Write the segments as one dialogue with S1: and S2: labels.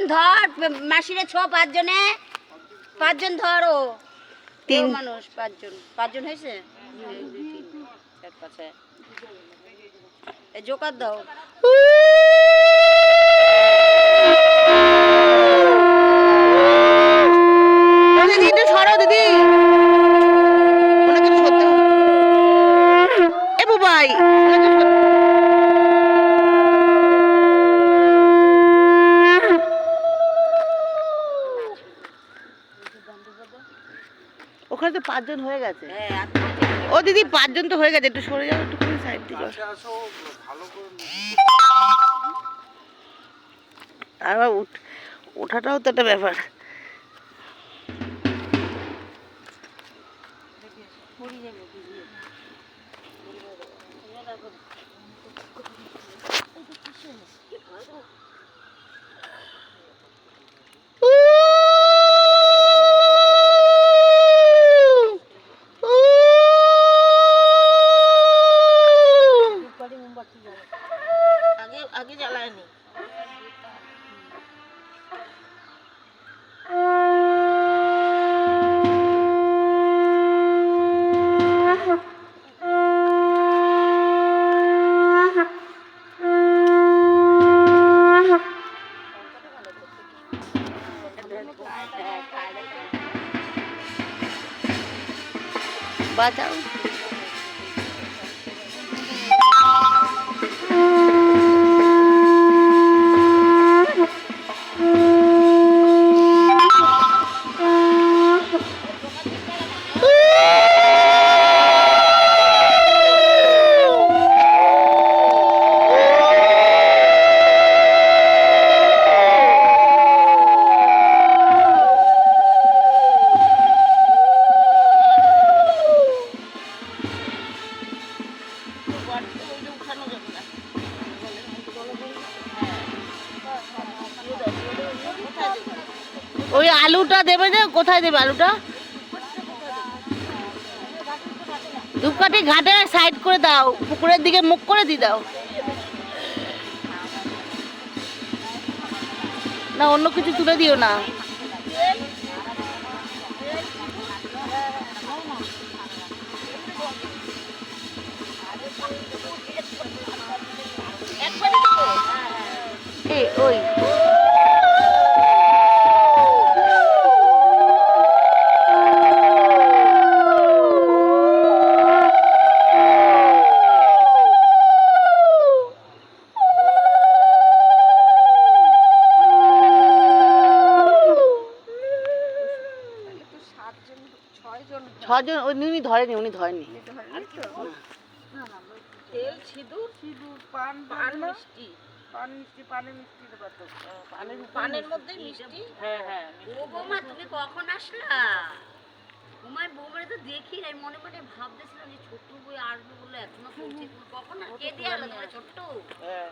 S1: পাঁচজন ধর মাসিরে 5 জনে 5 জন ধরো 3 মানুষ 5 জন হয়েছে 1 2 3 4 5 6 এই জোকার দাও
S2: দিদি একটু সরো দিদি ওনাকে সরতে এ বুবাই ওখানে তো 5 জন হয়ে গেছে ও দিদি 5 জন তো হয়ে গেছে একটু সরে যাও একটু সাইড দিকে আর ওঠাটাও তো একটা ব্যাপার আগে জ্বালায়নি বাঁচাও ওই আলুটা দেবে যে কোথায় দেবে আলুটা ধূপকাঠি ঘাটে সাইড করে দাও পুকুরের দিকে মুখ করে দিয়ে দাও না অন্য কিছু তুলে দিও না ওই ছজন উনি ধরেনি
S3: তেল সিঁদুর পান মিষ্টি পানের মধ্যে মিষ্টি হ্যাঁ
S1: ও বৌমা তুমি কখন আসলা তোমার বৌমারে তো দেখি নাই মনে মনে ভাবতেছিলাম যে ছোট্ট বই আসবে বলে এখনো পৌঁছে কখন কে দিয়ে আলো তোমার ছোট্ট
S3: হ্যাঁ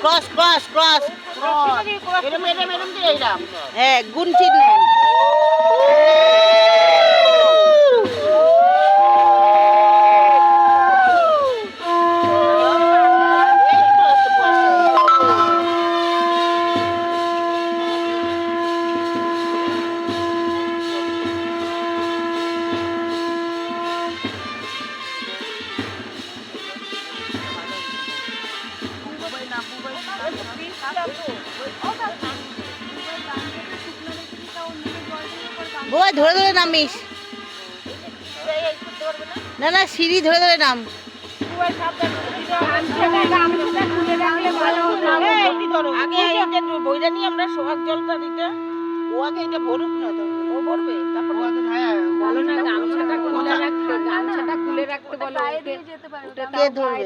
S2: ক্রস ক্রস ক্রস হ্যাঁ গুণ চিহ্ন বোবাই ধরে ধরে নামিস। না না সিঁড়ি ধরে ধরে নাম।
S3: আগে এইটা বইটা নিয়ে আমরা সোহাগ জলটা দিতে, ও আগে এটা ভরুক না, তো ও ভরবে তারপর
S1: বলো না গামছাটা খুলে রাখতে, গামছাটা খুলে রাখতে বলো।
S2: কে ধরবে?